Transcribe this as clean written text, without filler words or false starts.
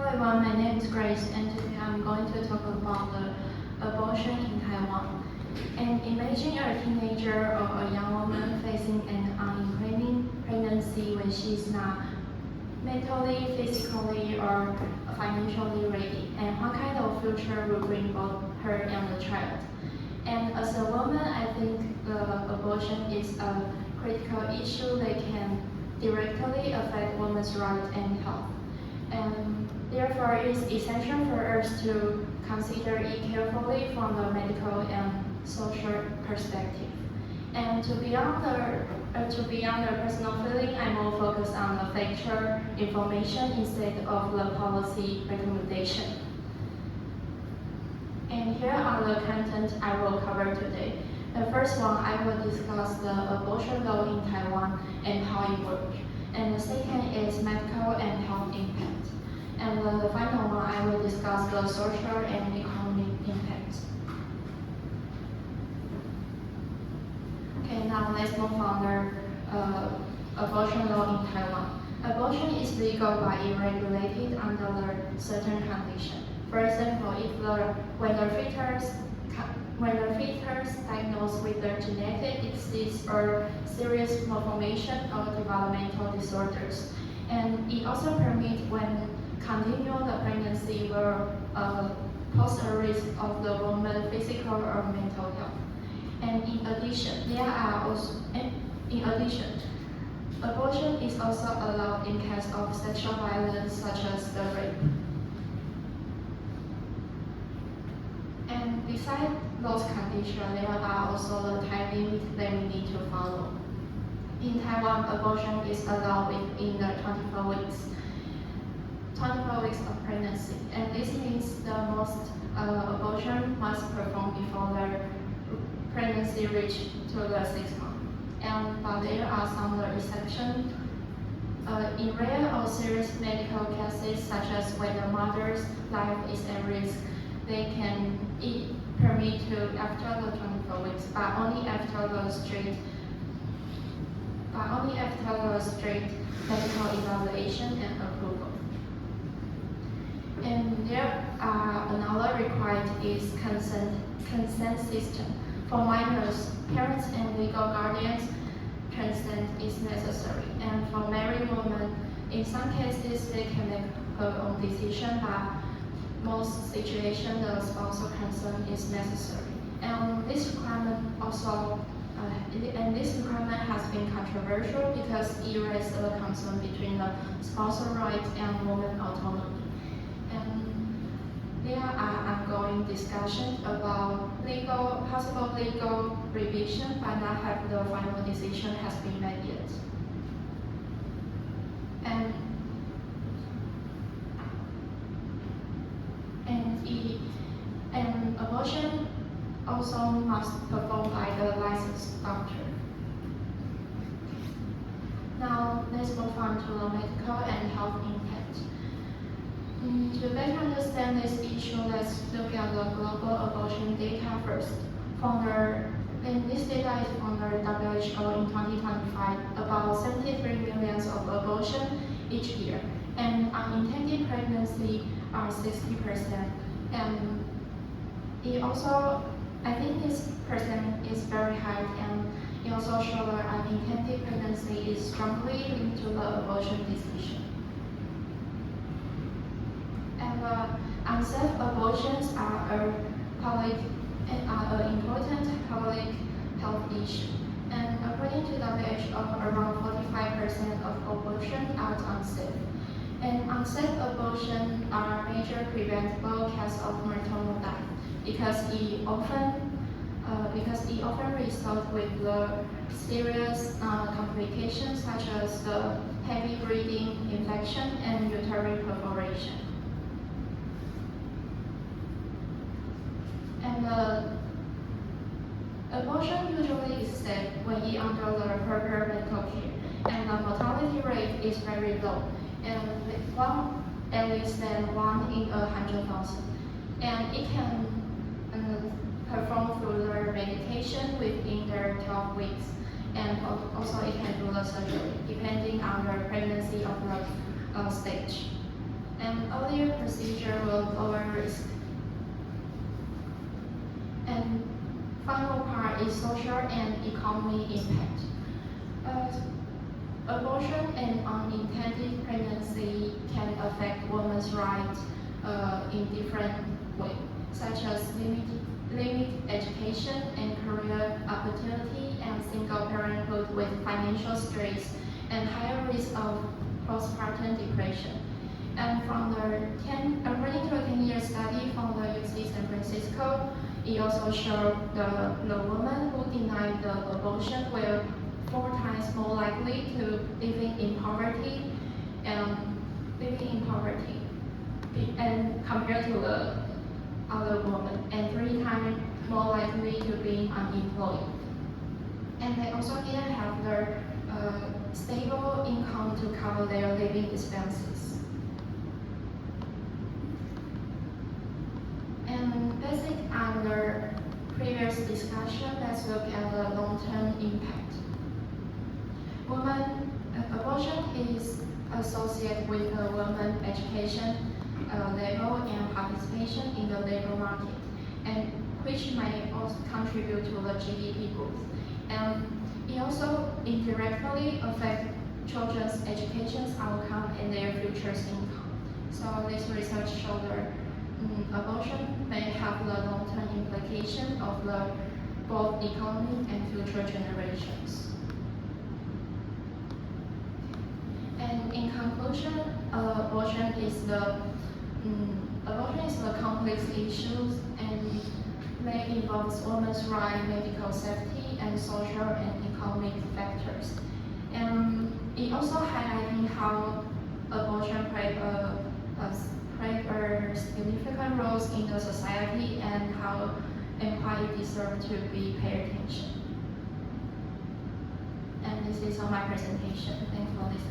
Hello everyone, my name is Grace, and today I'm going to talk about the abortion in Taiwan. And imagine a teenager or a young woman facing an unimpregnated pregnancy when she's not mentally, physically, or financially ready. And what kind of future will bring both her and the child? And as a woman, I think the abortion is a critical issue that can directly affect women's rights and health. And therefore, it is essential for us to consider it carefully from the medical and social perspective. And to beyond the personal feeling, I'm more focused on the factual information instead of the policy recommendation. And here are the content I will cover today. The first one, I will discuss the abortion law in Taiwan and how it works. And the second is medical and health impact. And the final one, I will discuss the social and economic impact. Okay, now let's move on the abortion law in Taiwan. Abortion is legal but regulated under certain conditions. For example, when the fetus diagnosed with a genetic disease or serious malformation or developmental disorders, and it also permits when continuing the pregnancy will pose a risk of the woman's physical or mental health. And in addition, abortion is also allowed in case of sexual violence such as the rape. And besides those conditions, there are also the time limits that we need to follow. In Taiwan, abortion is allowed within the 24 weeks of pregnancy, and this means the most abortion must perform before the pregnancy reaches to the 6 months. But there are some exceptions. In rare or serious medical cases, such as when the mother's life is at risk, they can permit to after the 24 weeks, but only after the straight medical evaluation and approval. And there are another required is consent system. For minors, parents and legal guardians, consent is necessary. And for married women, in some cases they can make her own decision, but most situations the spousal consent is necessary. And this requirement has been controversial because it raises a concern between the spousal rights and women's autonomy. And there are ongoing discussions about possible legal revision, but not have the final decision has been made yet. And abortion also must perform by the licensed doctor. Now let's move on to the medical and health impact. To better understand this issue, let's look at the global abortion data first. This data is from the WHO in 2025, about 73 million of abortion each year, and unintended pregnancy are 60%. And it also, I think this percent is very high, and it also shows that unintended pregnancy is strongly linked to the abortion decision. And unsafe abortions are an important public health issue. And according to WHO, around 45% of abortions are unsafe. And unsafe abortion are major preventable cause of maternal death because it often results with the serious complications such as the heavy bleeding, infection, and uterine perforation. And abortion usually is safe when it under the proper medical care, and the mortality rate is very low, and at least than 1 in 100,000. And it can perform through the medication within the 12 weeks, and also it can do the surgery depending on the pregnancy of the stage. An earlier procedure will lower risk. And final part is social and economic impact. Abortion and unintended pregnancy can affect women's rights in different ways, such as limit education and career opportunity, and single parenthood with financial stress and higher risk of postpartum depression. And according to a 10-year study from the UC San Francisco, it also showed the women who denied the abortion were 4 times more likely to living in poverty and compared to the other women, and 3 times more likely to being unemployed. And they also didn't have their stable income to cover their living expenses. And basic on the previous discussion, let's look at the long-term impact. Abortion is associated with a woman's education level and participation in the labor market, and which may also contribute to the GDP growth. And it also indirectly affects children's education outcome and their future income. So this research showed that abortion may have the long-term implication of the both economy and future generations. And in conclusion, abortion is the complex issue and may involve women's rights, medical safety, and social and economic factors. And it also highlighting how abortion play a significant role in the society and why it deserves to be paid attention. And this is all my presentation. Thanks for listening.